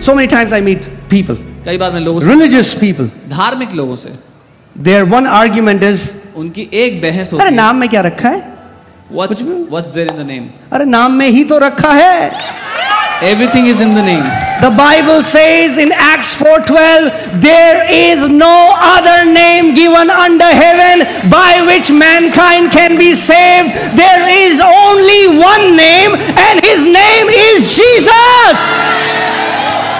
So many times I meet people, कई बार मैं लोगों से, religious people. धार्मिक लोगों से, Their one argument is, उनकी एक बहस अरे होती है, नाम में क्या रखा है? what's there in the name? अरे नाम में ही तो रखा है. Everything is in the name. The Bible says in Acts 4:12, there is no other name given under heaven by which mankind can be saved. There is only one name, and his name is Jesus.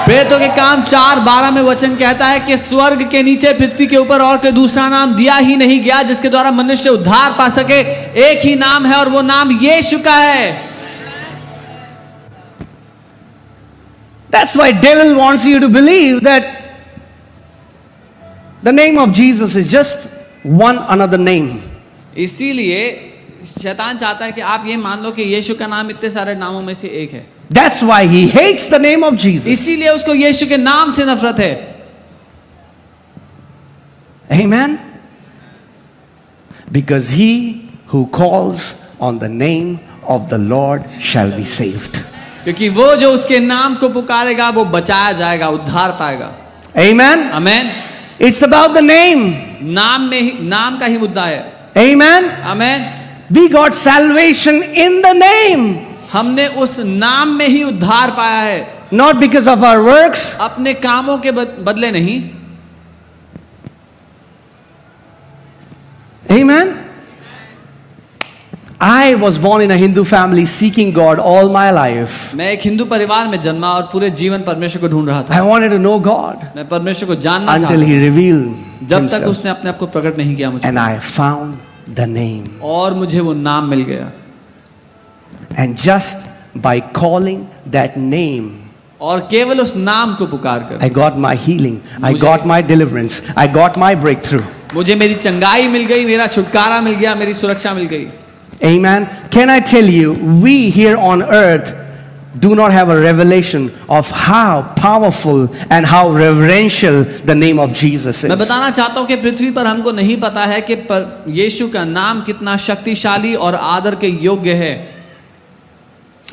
प्रेरितों के काम 4:12 में वचन कहता है कि स्वर्ग के नीचे पृथ्वी के ऊपर और कोई दूसरा नाम दिया ही नहीं गया जिसके द्वारा मनुष्य उद्धार पा सके. एक ही नाम है और वो नाम यीशु का है. That's why devil wants you to believe that the name of Jesus is just one another name. इसीलिए शैतान चाहता है कि आप ये मान लो कि यीशु का नाम इतने सारे नामों में से एक है. That's why he hates the name of Jesus. इसीलिए उसको यीशु के नाम से नफरत है. Amen. Because he who calls on the name of the Lord shall be saved. क्योंकि वो जो उसके नाम को पुकारेगा वो बचाया जाएगा, उद्धार पाएगा. Amen. Amen. It's about the name. नाम का ही मुद्दा है. Amen. Amen. We got salvation in the name. हमने उस नाम में ही उद्धार पाया है. Not because of our works. अपने कामों के बदले नहीं. Amen. I was born in a Hindu family seeking God all my life. मैं एक हिंदू परिवार में जन्मा और पूरे जीवन परमेश्वर को ढूंढ रहा था. I wanted to know God मैं परमेश्वर को जानना चाहता until he revealed जब तक himself. उसने अपने आप को प्रकट नहीं किया मुझे. And I found the name. और मुझे वो नाम मिल गया. And just by calling that name, और केवल उस नाम को पुकार कर I got my healing. I got my deliverance. I got my breakthrough. मुझे मेरी चंगाई मिल गई, मेरा छुटकारा मिल गया, मेरी सुरक्षा मिल गई. Amen. Can I tell you, we here on earth do not have a revelation of how powerful and how reverential the name of Jesus is. मैं बताना चाहता हूँ कि पृथ्वी पर हमको नहीं पता है कि यीशु का नाम कितना शक्तिशाली और आदर के योग्य है.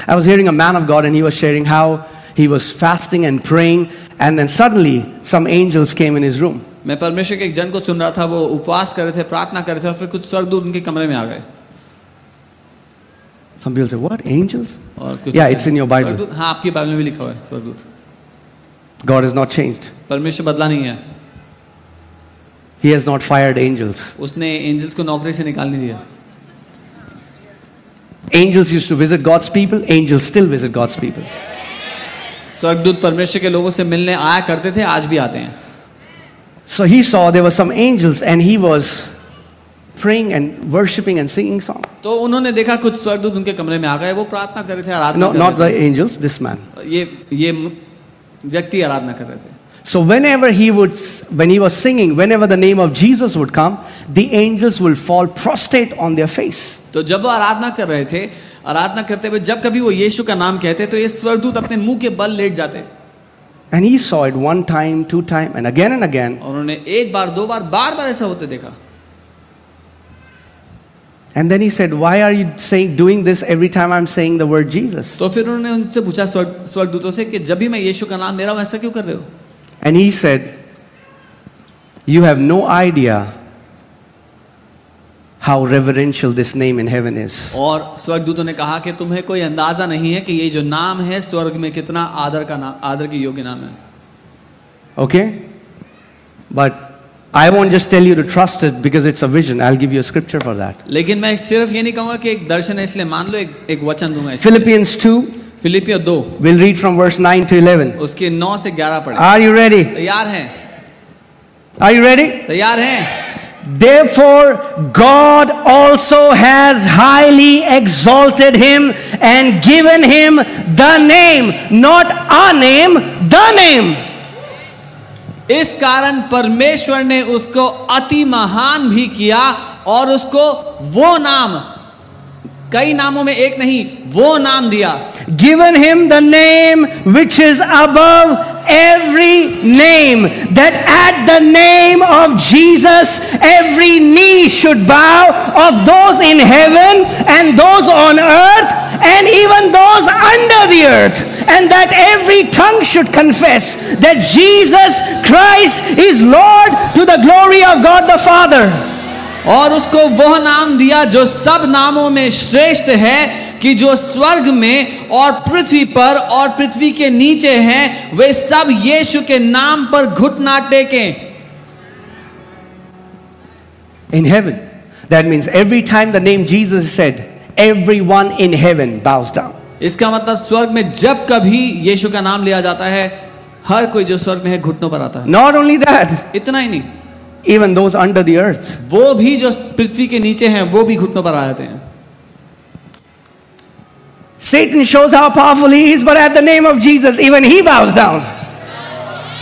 I was hearing a man of God and he was sharing how he was fasting and praying and then suddenly some angels came in his room. मैं परमेश्वर के एक जन को सुन रहा था, वो उपवास कर रहे थे, प्रार्थना कर रहे थे और फिर कुछ स्वर्गदूत उनके कमरे में आ गए. Some people say, what? Angels? और कुछ Yeah, it's in your Bible. हाँ, आपकी बाइबल में भी लिखा हुआ है स्वर्गदूत. God has not changed. परमेश्वर बदला नहीं है. He has not fired angels. उसने एंजल्स को नौकरी से निकाल नहीं दिया. Angels used to visit God's people. Angels still visit God's people. स्वर्गदूत परमेश्वर के लोगों से मिलने आया करते थे, आज भी आते हैं. So he saw there were some angels and he was praying and worshiping and singing songs. तो उन्होंने देखा कुछ स्वर्गदूत उनके कमरे में आ गए, वो प्रार्थना कर रहे थे, आराधना No, कर not the रहे थे. angels, this man. ये व्यक्ति आराधना कर रहे थे. So when he was singing, whenever the name of Jesus would come, the angels will fall prostrate on their face. तो जब वो आराधना कर रहे थे, आराधना करते हुए जब कभी वो यीशु का नाम कहते तो ये स्वर्गदूत अपने मुंह के बल लेट जाते. And he saw it one time, two times, and again and again. और उन्होंने एक बार, दो बार, बार ऐसा होते देखा. And then he said, why are you doing this every time I'm saying the word Jesus? तो फिर उन्होंने उनसे पूछा स्वर्गदूतों से कि जब भी मैं यीशु का नाम ले रहा हूं ऐसा क्यों कर रहे हो? And he said, you have no idea how reverential this name in heaven is. और स्वर्गदूतों ने कहा कि तुम्हें कोई अंदाजा नहीं है कि ये जो नाम है स्वर्ग में कितना आदर के योग्य नाम है. Okay? But I won't just tell you to trust it because it's a vision. I'll give you a scripture for that. लेकिन मैं सिर्फ ये नहीं कहूंगा कि एक दर्शन है इसलिए मान लो, एक वचन दूंगा. Philippians 2. फिलिपियों 2. We'll read from verse 9 to 11. उसके 9 से 11 पढ़े. Are you ready? तैयार हैं? Are you ready? तैयार हैं? Therefore God also has highly exalted him and given him the name, not a name, the name. इस कारण परमेश्वर ने उसको अति महान भी किया और उसको वो नाम, कई नामों में एक नहीं, वो नाम दिया. Given him the name which is above every name, that at the name of Jesus every knee should bow, of those in heaven and those on earth and even those under the earth, and that every tongue should confess that Jesus Christ is Lord to the glory of God the Father. और उसको वह नाम दिया जो सब नामों में श्रेष्ठ है, कि जो स्वर्ग में और पृथ्वी पर और पृथ्वी के नीचे हैं, वे सब यीशु के नाम पर घुटना टेकें. In heaven, that means every time the name Jesus is said, everyone in heaven bows down. इसका मतलब स्वर्ग में जब कभी यीशु का नाम लिया जाता है, हर कोई जो स्वर्ग में है घुटनों पर आता है. Not only that, इतना ही नहीं, even those under the earth. वो भी जो पृथ्वी के नीचे हैं वो भी घुटनों पर आ जाते हैं. Satan shows how powerful he is, but at the name of Jesus, even he bows down.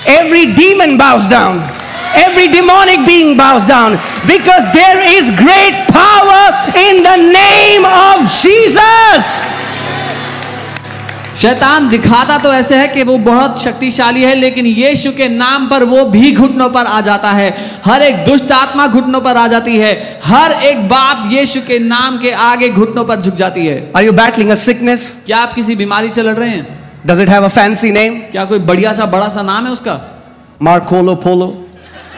Every demon bows down. Every demonic being bows down, because there is great power in the name of Jesus. शैतान दिखाता तो ऐसे है कि वो बहुत शक्तिशाली है, लेकिन यीशु के नाम पर वो भी घुटनों पर आ जाता है. हर एक दुष्ट आत्मा घुटनों पर आ जाती है. हर एक बात यीशु के नाम के आगे घुटनों पर झुक जाती है. Are you battling a sickness? क्या आप किसी बीमारी से लड़ रहे हैं? Does it have a fancy name? क्या कोई बढ़िया सा बड़ा सा नाम है उसका? Marcolo Polo,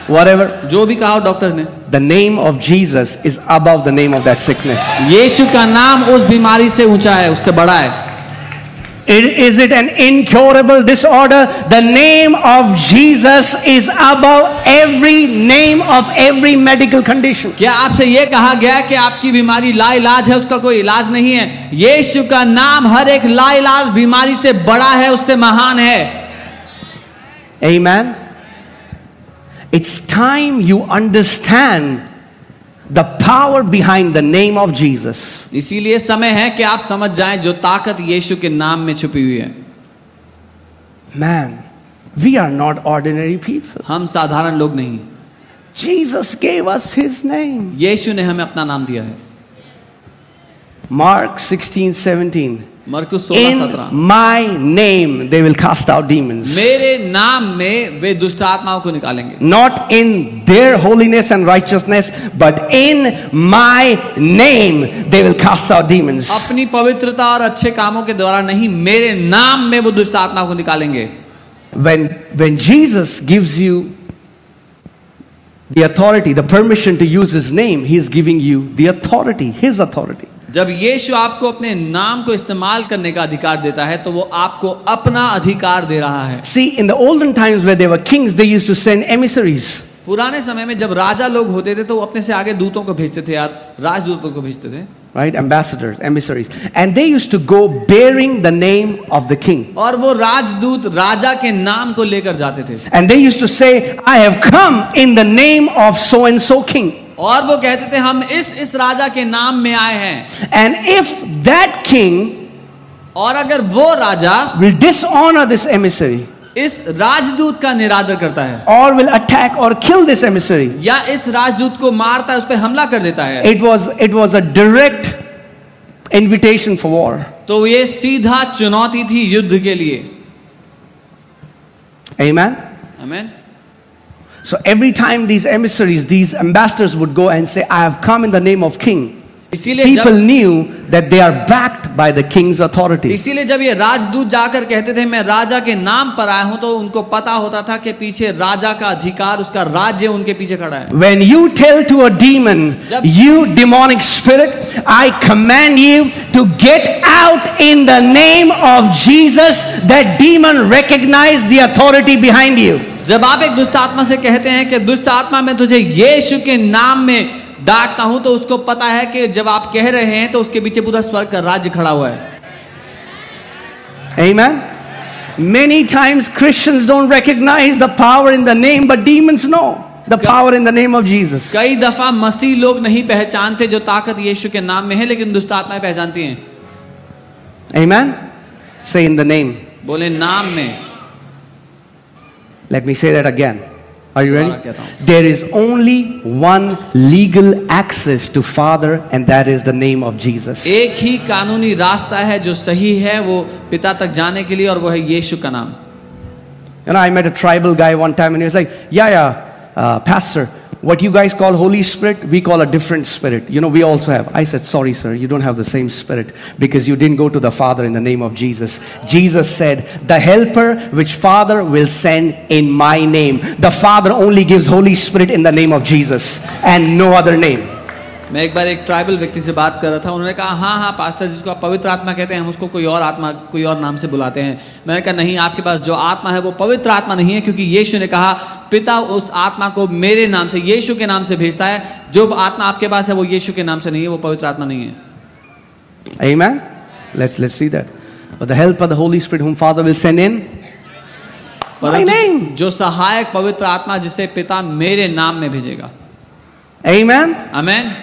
whatever. जो भी कहा डॉक्टर्स ने. The name of Jesus is above the name of that sickness. यीशु का नाम उस बीमारी से ऊंचा है, उससे बड़ा है. Is it an incurable disorder? The name of Jesus is above every name of every medical condition. क्या आपसे यह कहा गया कि आपकी बीमारी लाइलाज है, उसका कोई इलाज नहीं है? यीशु का नाम हर एक लाइलाज बीमारी से बड़ा है, उससे महान है. Amen. It's time you understand the power behind the name of Jesus. इसीलिए समय है कि आप समझ जाएं जो ताकत यीशु के नाम में छुपी हुई है. Man, we are not ordinary people. हम साधारण लोग नहीं. Jesus gave us his name. यीशु ने हमें अपना नाम दिया है. Mark 16:17. मरकुस In 16:17. my name they will cast out demons. मेरे नाम में वे दुष्ट आत्माओं को निकालेंगे. Not in their holiness and righteousness, but in my name they will cast out demons. अपनी पवित्रता और अच्छे कामों के द्वारा नहीं, मेरे नाम में वो दुष्ट आत्माओं को निकालेंगे. When Jesus gives you the authority, the permission to use his name, he is giving you the authority, his authority. जब यीशु आपको अपने नाम को इस्तेमाल करने का अधिकार देता है, तो वो आपको अपना अधिकार दे रहा है. See, in the olden times where there were kings, they used to send emissaries. पुराने समय में जब राजा लोग होते थे तो वो अपने से आगे दूतों को भेजते थे, यार राजदूतों को भेजते थे. Right, ambassadors, emissaries, and they used to go bearing the name of the king. और वो राजदूत राजा के नाम को लेकर जाते थे. And they used to say, I have come in the name of so and so king. और वो कहते थे हम इस राजा के नाम में आए हैं. And if that king और अगर वो राजा will dishonor this emissary, इस राजदूत का निरादर करता है, or will attack or kill this emissary, या इस राजदूत को मारता है, उस पर हमला कर देता है, it was a direct invitation for war. तो ये सीधा चुनौती थी युद्ध के लिए. Amen. आमीन. So every time these emissaries, these ambassadors would go and say, I have come in the name of king, इसीलिए people जब knew that they are backed by the king's authority. इसीलिए जब ये राजदूत जाकर कहते थे मैं राजा के नाम पर आया हूं, तो उनको पता होता था कि पीछे राजा का अधिकार, उसका राज्य उनके पीछे खड़ा है. When you tell to a demon, you demonic spirit, I command you to get out in the name of Jesus, that demon recognize the authority behind you. जब आप एक दुष्ट आत्मा से कहते हैं कि दुष्ट आत्मा मैं तुझे यीशु के नाम में डांटता हूं, तो उसको पता है कि जब आप कह रहे हैं तो उसके पीछे पूरा स्वर्ग का राज्य खड़ा हुआ है. Amen. Many times Christians don't recognize the power in the name, but demons know the power in the name of Jesus. कई दफा मसीह लोग नहीं पहचानते जो ताकत यीशु के नाम में है, लेकिन दुष्ट आत्माएं पहचानती हैं. Amen. Say in the name. बोले नाम में. Let me say that again. Are you दोबारा कहता ready? हूं. There is only one legal access to Father, and that is the name of Jesus. एक ही कानूनी रास्ता है जो सही है वो पिता तक जाने के लिए, और वो है यीशु का नाम. You know, I met a tribal guy one time, and he was like, "Yeah, Pastor, What you guys call Holy Spirit, we call a different spirit. You know, we also have. I said, sorry, sir, you don't have the same spirit because you didn't go to the Father in the name of Jesus. Jesus said, the helper which Father will send in my name. The Father only gives Holy Spirit in the name of Jesus and no other name. मैं एक बार एक tribal व्यक्ति से बात कर रहा था, उन्होंने कहा हाँ हाँ पास्टर, जिसको आप पवित्र आत्मा कहते हैं हम उसको कोई और आत्मा, कोई और नाम से बुलाते हैं। मैंने कहा नहीं, आपके पास जो आत्मा है वो पवित्र आत्मा नहीं है, क्योंकि यीशु ने कहा पिता उस आत्मा को मेरे नाम से, यीशु के नाम से भेजता है। जो आत्मा आपके पास है वो यीशु के नाम से नहीं है, वो पवित्र आत्मा नहीं है। Amen. Let's see that. But the help of the Holy Spirit whom Father will send in my name. जो सहायक पवित्र आत्मा जिसे पिता मेरे नाम में भेजेगा। Amen. आमेन।